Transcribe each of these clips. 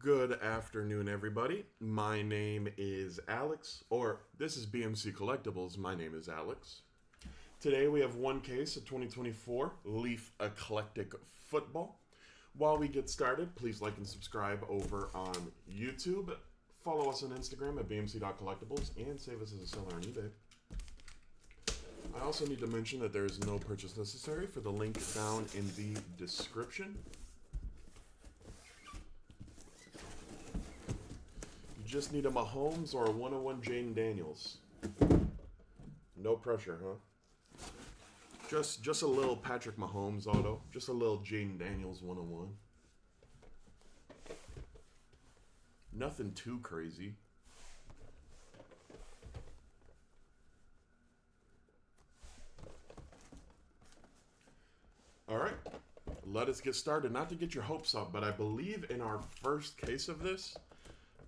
Good afternoon, everybody. My name is Alex, or this is BMC Collectibles. My name is Alex. Today we have one case of 2024 Leaf Eclectic Football. While we get started, please like and subscribe over on YouTube. Follow us on Instagram at bmc.collectibles and save us as a seller on eBay. I also need to mention that there is no purchase necessary for the link down in the description. You just need a Mahomes or a 101 Jaden Daniels. No pressure, huh? Just a little Patrick Mahomes auto. Just a little Jaden Daniels 101. Nothing too crazy. All right, let us get started. Not to get your hopes up, but I believe in our first case of this,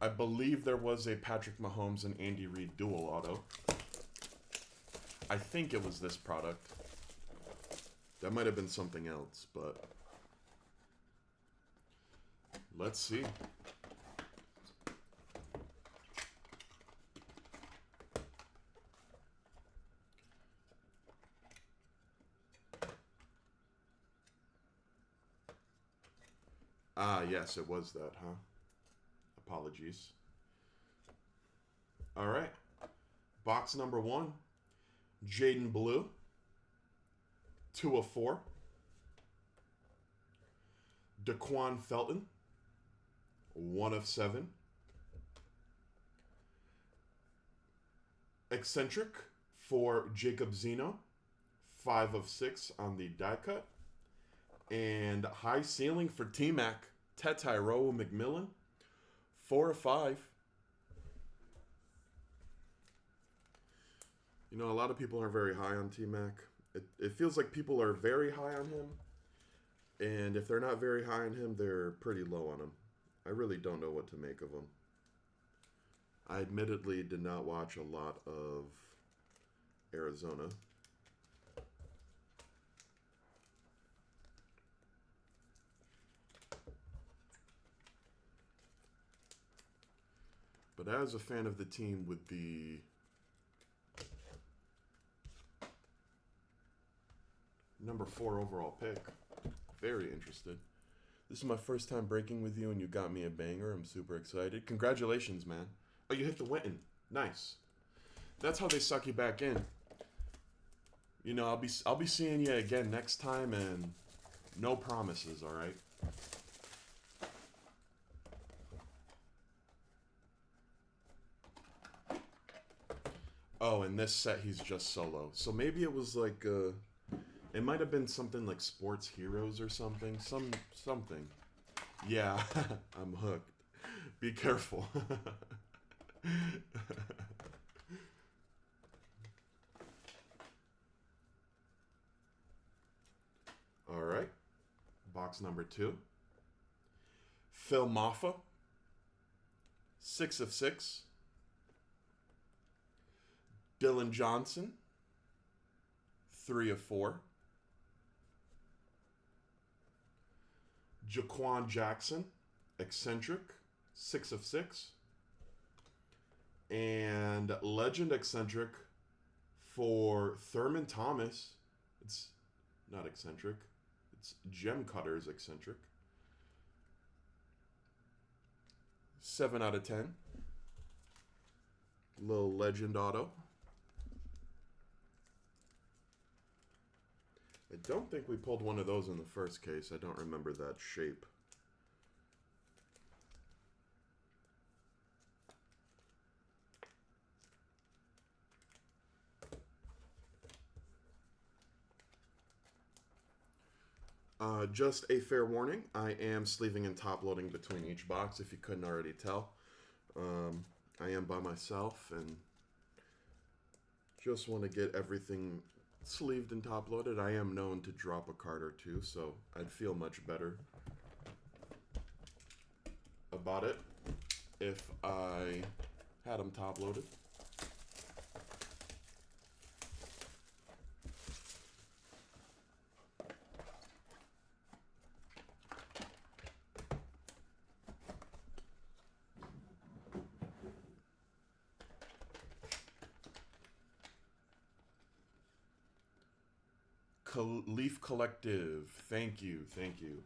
I believe there was a Patrick Mahomes and Andy Reid dual auto. I think it was this product. That might have been something else, but let's see. Ah, yes, it was that, huh? Apologies. All right. Box number 1. Jaden Blue. 2 of 4. Daquan Felton. 1 of 7. Eccentric for Jacob Zeno. 5 of 6 on the die cut. And high ceiling for T-Mac, Tyrone McMillan, 4 of 5. You know, a lot of people are very high on T-Mac. It feels like people are very high on him. And if they're not very high on him, they're pretty low on him. I really don't know what to make of him. I admittedly did not watch a lot of Arizona. But as a fan of the team with the number 4 overall pick, very interested. This is my first time breaking with you, and you got me a banger. I'm super excited. Congratulations, man. Oh, you hit the Winton. Nice. That's how they suck you back in. You know, I'll be seeing you again next time, and no promises, all right? Oh, in this set, he's just solo. So maybe it was like, it might have been something like Sports Heroes or something. Something. Yeah, I'm hooked. Be careful. All right. Box number 2. Phil Maffa. 6 of 6. Dylan Johnson, 3 of 4. Jaquan Jackson, Eccentric, 6 of 6. And Legend Eccentric for Thurman Thomas. It's not Eccentric. It's Gem Cutters Eccentric. 7 out of 10. Little Legend auto. I don't think we pulled one of those in the first case. I don't remember that shape. Just a fair warning, I am sleeving and top loading between each box, if you couldn't already tell. I am by myself and just want to get everything sleeved and top loaded. I am known to drop a card or two, so I'd feel much better about it if I had them top loaded. Leaf Collective. Thank you. Thank you.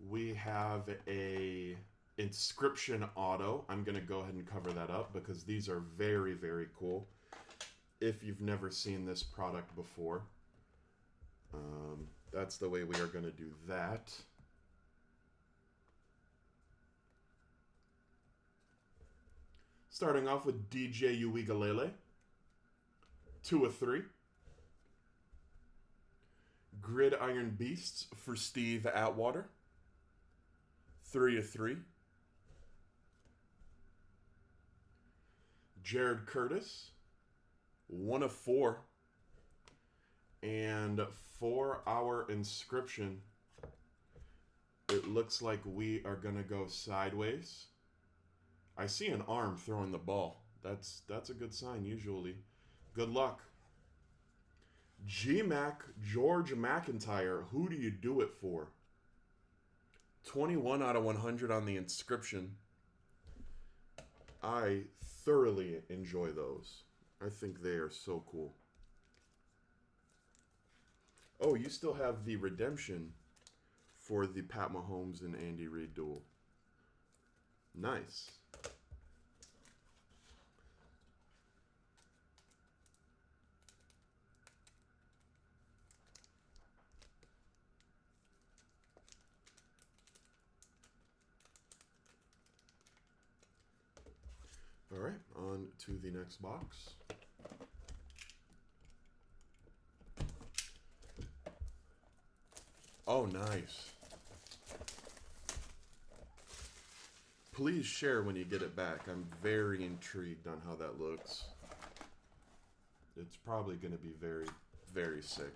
We have a inscription auto. I'm going to go ahead and cover that up because these are very, very cool. If you've never seen this product before, that's the way we are going to do that. Starting off with DJ Uigalele, 2 of 3. Gridiron Beasts for Steve Atwater, 3 of 3. Jared Curtis, 1 of 4. And for our inscription, it looks like we are going to go sideways. I see an arm throwing the ball. That's a good sign usually. Good luck. G-Mac George McIntyre, who do you do it for? 21 out of 100 on the inscription. I thoroughly enjoy those. I think they are so cool. Oh, you still have the redemption for the Pat Mahomes and Andy Reid duel. Nice. All right, on to the next box. Oh, nice. Please share when you get it back. I'm very intrigued on how that looks. It's probably going to be very, very sick.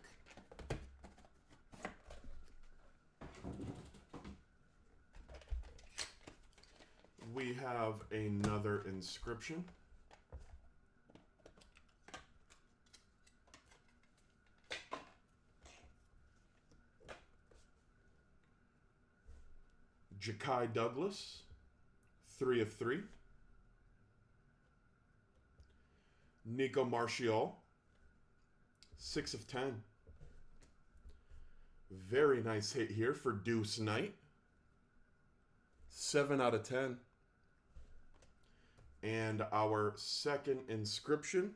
We have another inscription. Ja'Kai Douglas, 3 of 3. Nico Martial, 6 of 10. Very nice hit here for Deuce Knight. 7 out of 10. And our second inscription.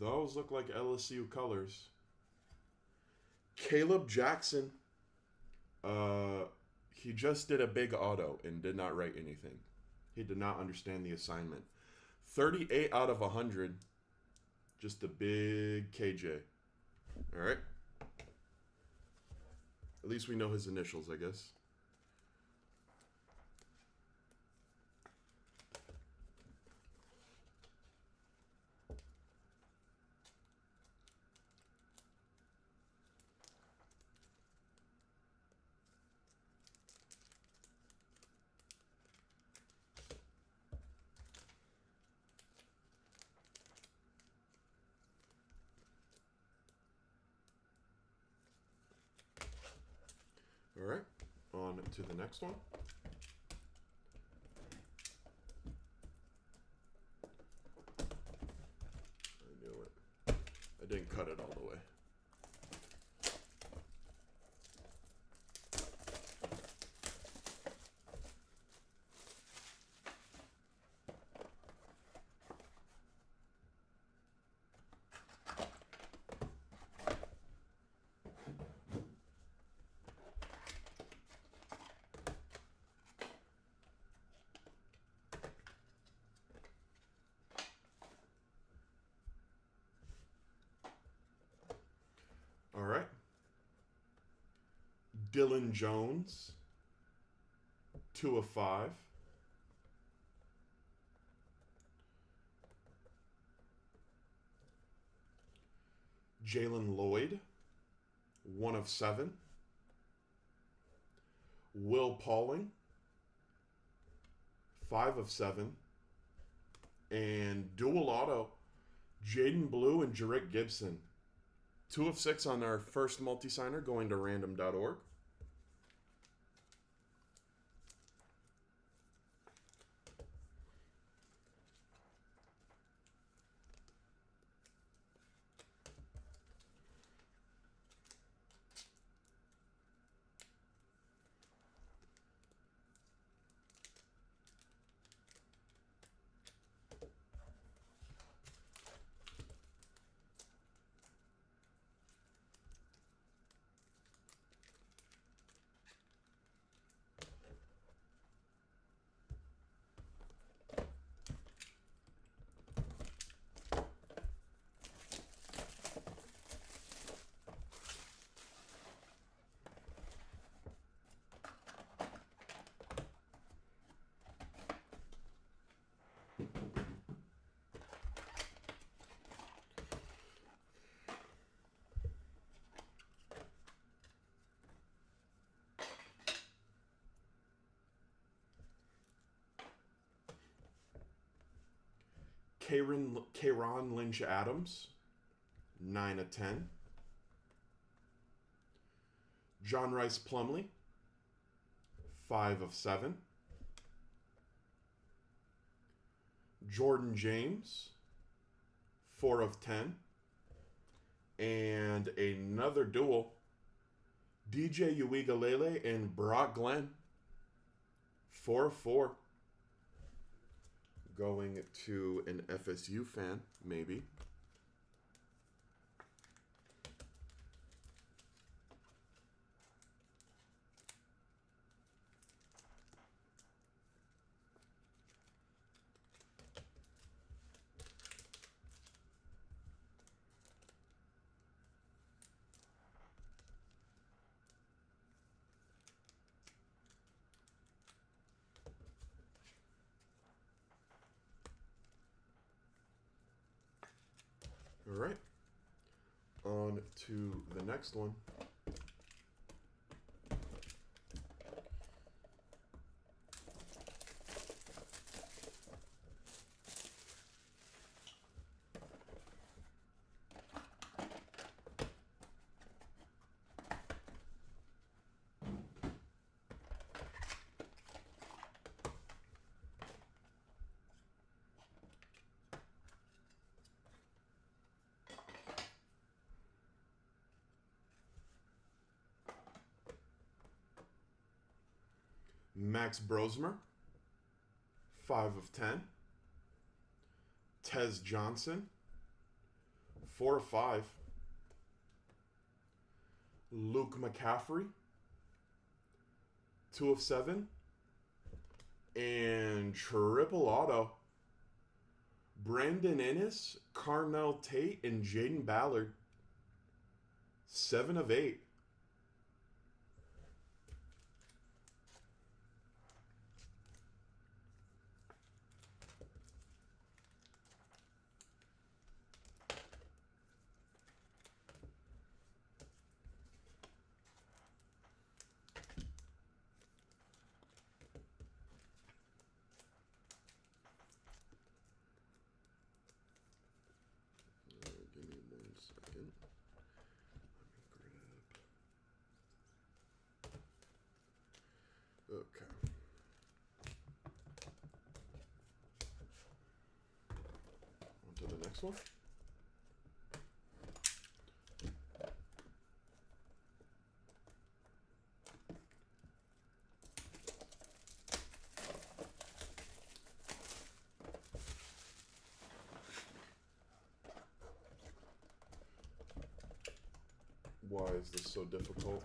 Those look like LSU colors. Caleb Jackson. He just did a big auto and did not write anything. He did not understand the assignment. 38 out of 100. Just a big KJ. All right. At least we know his initials, I guess. All right, on to the next one. I knew it. I didn't cut it all the way. All right. Dylan Jones, 2 of 5. Jalen Lloyd, 1 of 7. Will Pauling, 5 of 7. And dual auto, Jaden Blue and Jarek Gibson. 2 of 6 on our first multi-signer going to random.org. Kieran Lynch Adams, 9 of 10. John Rice Plumlee, 5 of 7. Jordan James, 4 of 10. And another duel, DJ Uigalele and Brock Glenn, 4 of 4. Going to an FSU fan, maybe. All right. On to the next one. Max Brosmer, 5 of 10. Tez Johnson, 4 of 5. Luke McCaffrey, 2 of 7. And triple auto, Brandon Ennis, Carnell Tate, and Jaden Ballard, 7 of 8. Give me 1 second. Let me grab. Okay. On to the next one. Why is this so difficult?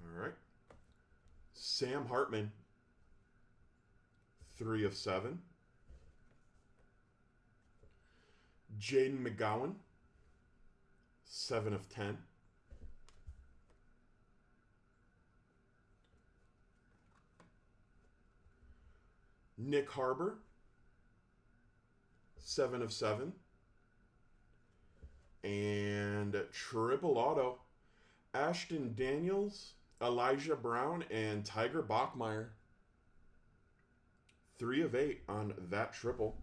All right. Sam Hartman, 3 of 7. Jaden McGowan, 7 of 10. Nick Harbor, 7 of 7. And triple auto, Ashton Daniels, Elijah Brown, and Tiger Bachmeier, 3 of 8 on that triple.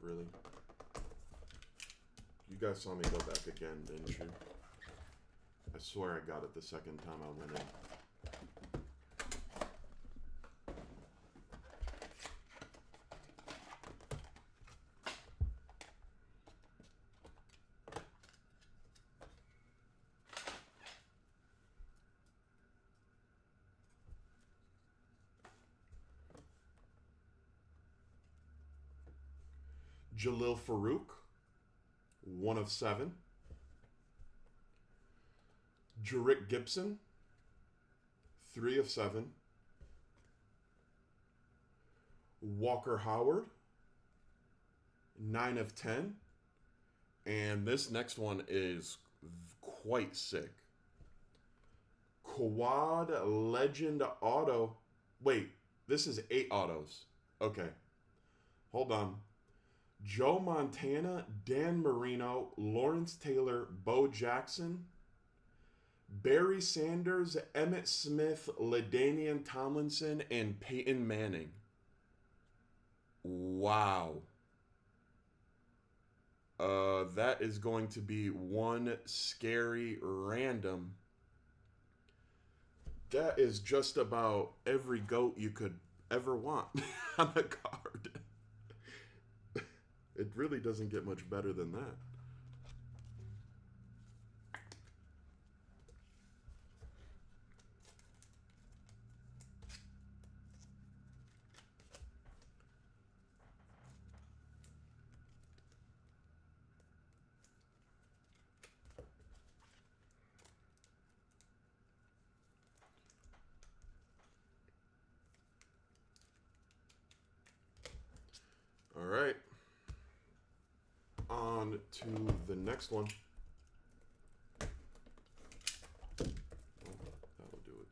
Really? You guys saw me go back again, didn't you? I swear I got it the second time I went in. Jalil Farouk, 1 of 7. Jarrick Gibson, 3 of 7. Walker Howard, 9 of 10. And this next one is quite sick. Quad Legend Auto. Wait, this is 8 autos. Okay. Hold on. Joe Montana, Dan Marino, Lawrence Taylor, Bo Jackson, Barry Sanders, Emmitt Smith, LaDainian Tomlinson, and Peyton Manning. Wow. That is going to be one scary random. That is just about every GOAT you could ever want on a card. It really doesn't get much better than that. All right. On to the next one. Oh, that'll do it.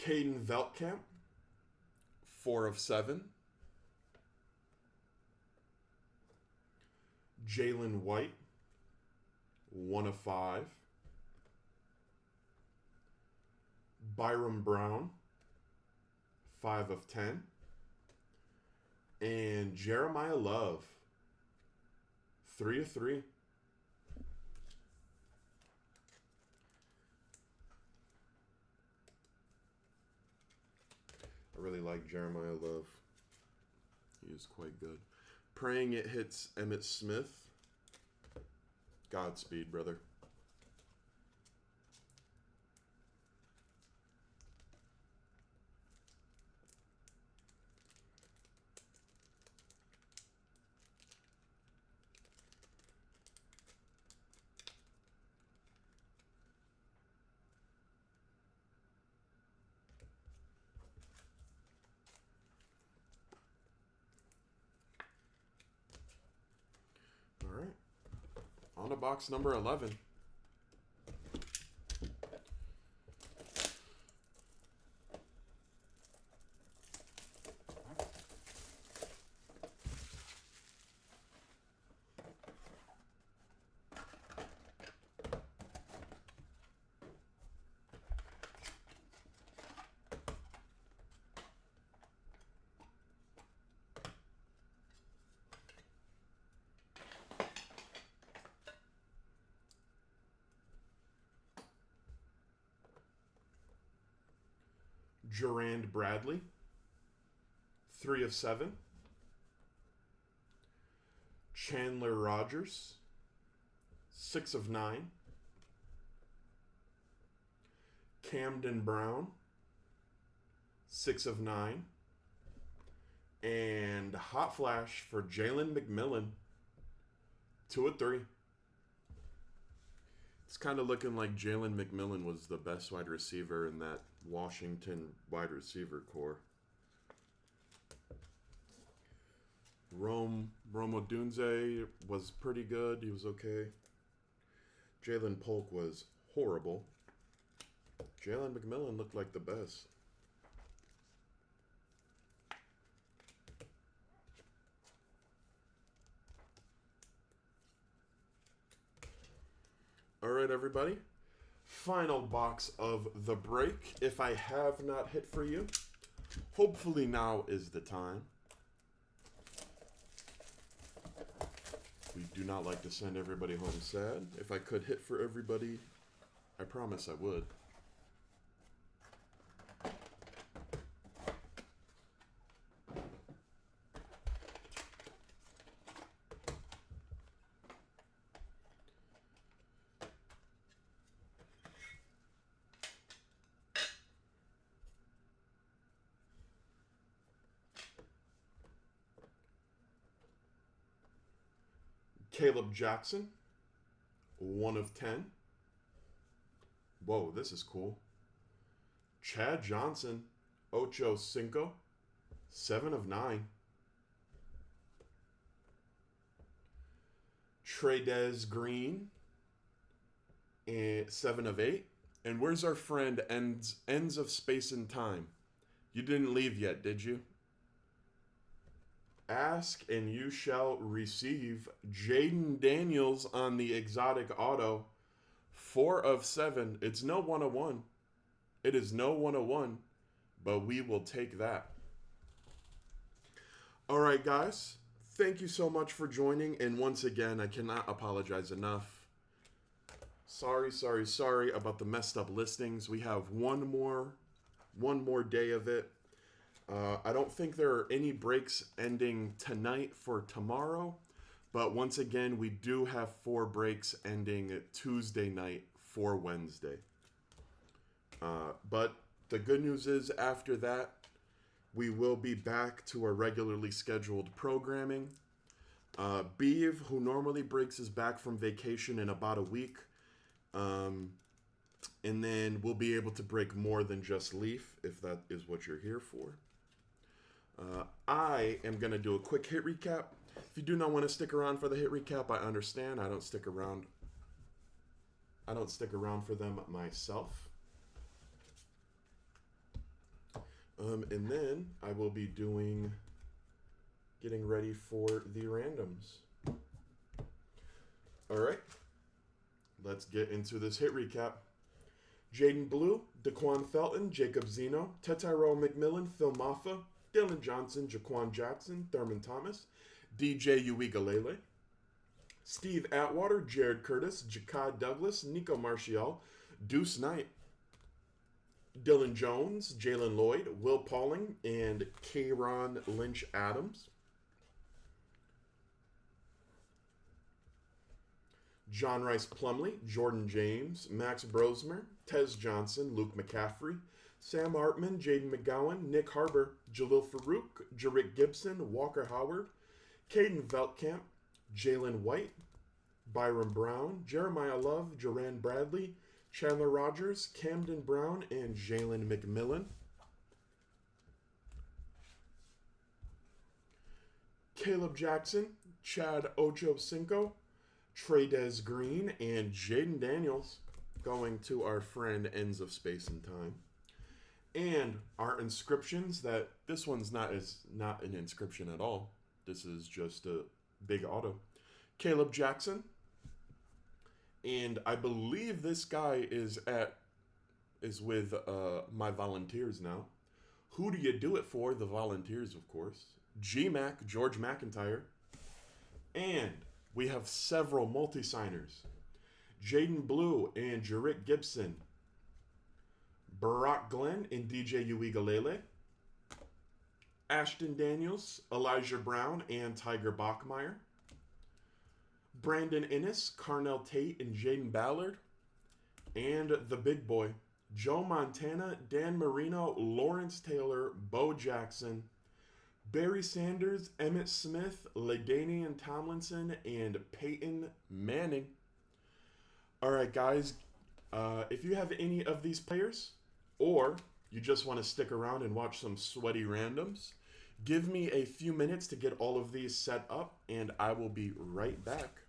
Caden Veltkamp, 4 of 7. Jalen White, 1 of 5. Byram Brown, 5 of 10. And Jeremiah Love, 3 of 3. I really like Jeremiah Love. He is quite good. Praying it hits Emmitt Smith. Godspeed, brother. All right. On to box number 11. Jarrand Bradley, 3 of 7. Chandler Rogers, 6 of 9. Camden Brown, 6 of 9. And Hot Flash for Jalen McMillan, 2 of 3. It's kind of looking like Jalen McMillan was the best wide receiver in that Washington wide receiver core. Rome Odunze was pretty good. He was okay. Jalen Polk was horrible. Jalen McMillan looked like the best. All right, everybody. Final box of the break. If I have not hit for you, hopefully now is the time. We do not like to send everybody home sad. If I could hit for everybody, I promise I would. Caleb Jackson, 1 of 10. Whoa, this is cool. Chad Johnson, Ocho Cinco, 7 of 9. Trey'Dez Green, 7 of 8. And where's our friend Ends of Space and Time? You didn't leave yet, did you? Ask and you shall receive. Jaden Daniels on the exotic auto. 4 of 7. It's no 101. It is no 101, but we will take that. All right, guys. Thank you so much for joining. And once again, I cannot apologize enough. Sorry about the messed up listings. We have one more day of it. I don't think there are any breaks ending tonight for tomorrow, but once again, we do have 4 breaks ending Tuesday night for Wednesday. But the good news is after that, we will be back to our regularly scheduled programming. Beav, who normally breaks, is back from vacation in about a week. And then we'll be able to break more than just Leaf, if that is what you're here for. I am going to do a quick hit recap. If you do not want to stick around for the hit recap, I understand. I don't stick around for them myself. And then I will be getting ready for the randoms. All right. Let's get into this hit recap. Jaden Blue, Daquan Felton, Jacob Zeno, Tetyrone McMillan, Phil Maffa, Dylan Johnson, Jaquan Jackson, Thurman Thomas, DJ Uigalele, Steve Atwater, Jared Curtis, Jakad Douglas, Nico Martial, Deuce Knight, Dylan Jones, Jalen Lloyd, Will Pauling, and Kayron Lynch Adams. John Rice Plumley, Jordan James, Max Brosmer, Tez Johnson, Luke McCaffrey, Sam Hartman, Jaden McGowan, Nick Harbour, Jalil Farouk, Jarrick Gibson, Walker Howard, Caden Veltkamp, Jalen White, Byron Brown, Jeremiah Love, Joran Bradley, Chandler Rogers, Camden Brown, and Jalen McMillan. Caleb Jackson, Chad Ochocinco, Trey'Dez Green, and Jaden Daniels going to our friend Ends of Space and Time. And our inscriptions, that this one's not an inscription at all. This is just a big auto. Caleb Jackson. And I believe this guy is with my Volunteers now. Who do you do it for? The Volunteers, of course. G-Mac, George McIntyre. And we have several multi-signers. Jaden Blue and Jarrick Gibson. Barack Glenn and DJ Uigalele. Ashton Daniels, Elijah Brown, and Tiger Bachmeyer. Brandon Innes, Carnell Tate, and Jaden Ballard. And the big boy, Joe Montana, Dan Marino, Lawrence Taylor, Bo Jackson, Barry Sanders, Emmett Smith, LaDainian Tomlinson, and Peyton Manning. All right, guys, if you have any of these players, or you just want to stick around and watch some sweaty randoms, Give me a few minutes to get all of these set up, and I will be right back.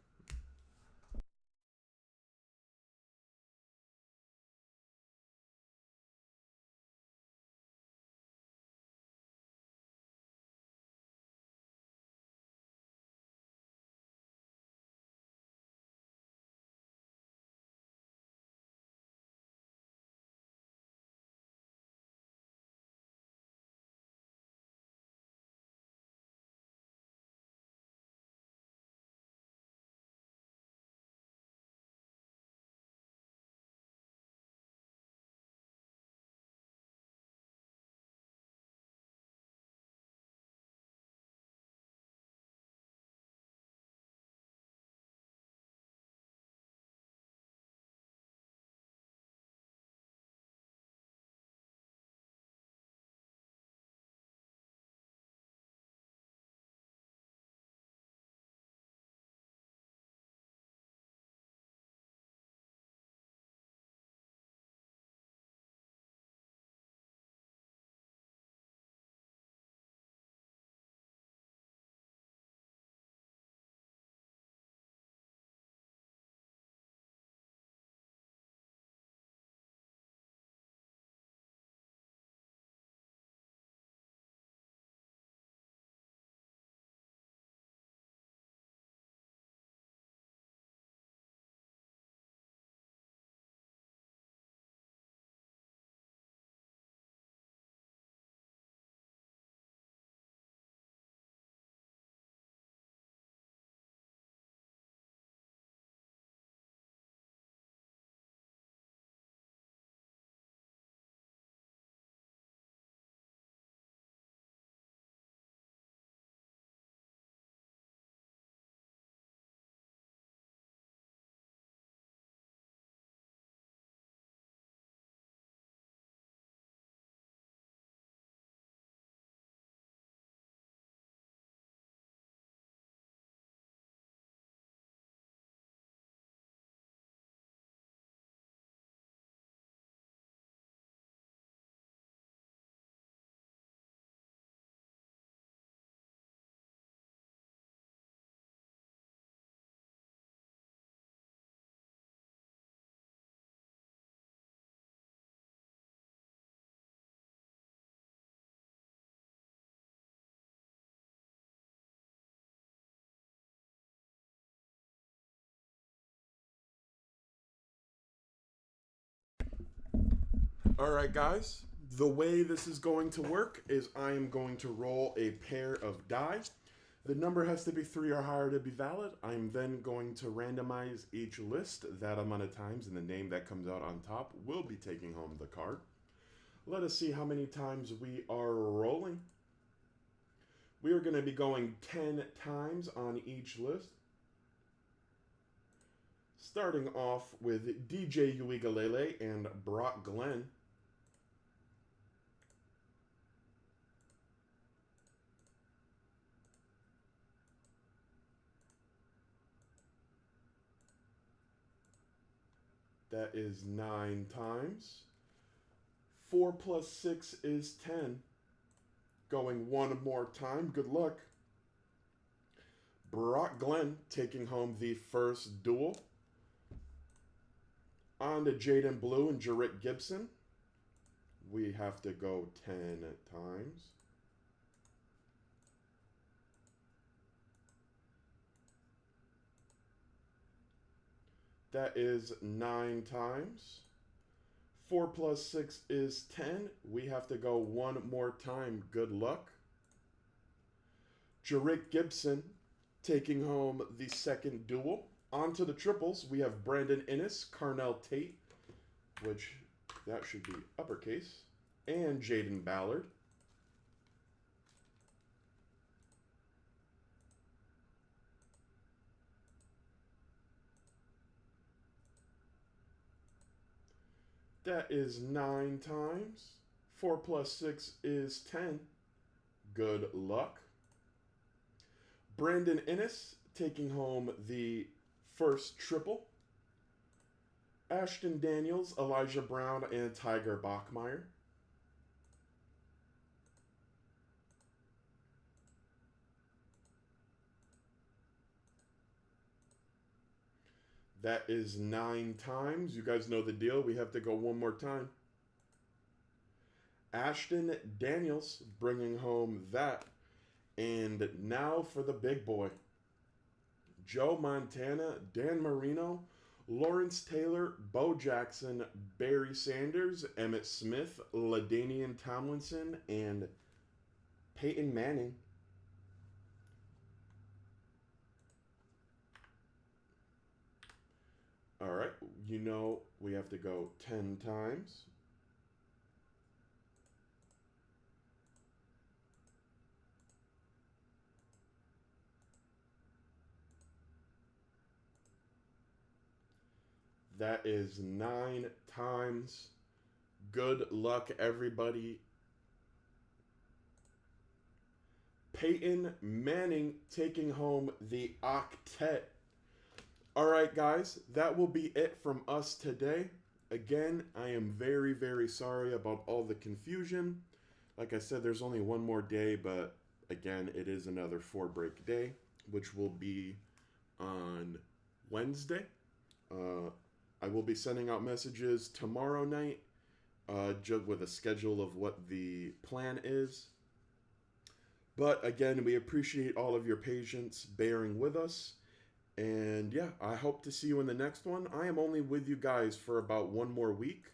Alright, guys, the way this is going to work is I am going to roll a pair of die. The number has to be 3 or higher to be valid. I'm then going to randomize each list that amount of times, and the name that comes out on top will be taking home the card. Let us see how many times we are rolling. We are going to be going 10 times on each list. Starting off with DJ Uigalele and Brock Glenn. That is 9 times. 4 plus 6 is 10. Going one more time. Good luck. Brock Glenn taking home the first duel. On to Jaden Blue and Jarrett Gibson. We have to go 10 times. That is 9 times. 4 plus 6 is 10. We have to go one more time. Good luck. Jarrett Gibson taking home the second duel. On to the triples. We have Brandon Innes, Carnell Tate, which that should be uppercase, and Jaden Ballard. That is 9 times. 4 plus 6 is 10. Good luck. Brandon Innes taking home the first triple. Ashton Daniels, Elijah Brown, and Tiger Bachmeyer. That is 9 times. You guys know the deal. We have to go one more time. Ashton Daniels bringing home that. And now for the big boy. Joe Montana, Dan Marino, Lawrence Taylor, Bo Jackson, Barry Sanders, Emmett Smith, LaDainian Tomlinson, and Peyton Manning. All right, you know we have to go 10 times. That is 9 times. Good luck, everybody. Peyton Manning taking home the octet. All right, guys, that will be it from us today. Again, I am very, very sorry about all the confusion. Like I said, there's only one more day, but again, it is another 4-break day, which will be on Wednesday. I will be sending out messages tomorrow night, just with a schedule of what the plan is. But again, we appreciate all of your patience bearing with us. And yeah, I hope to see you in the next one. I am only with you guys for about one more week.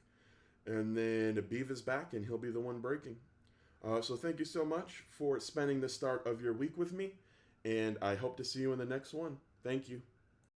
And then Beav is back and he'll be the one breaking. So thank you so much for spending the start of your week with me. And I hope to see you in the next one. Thank you.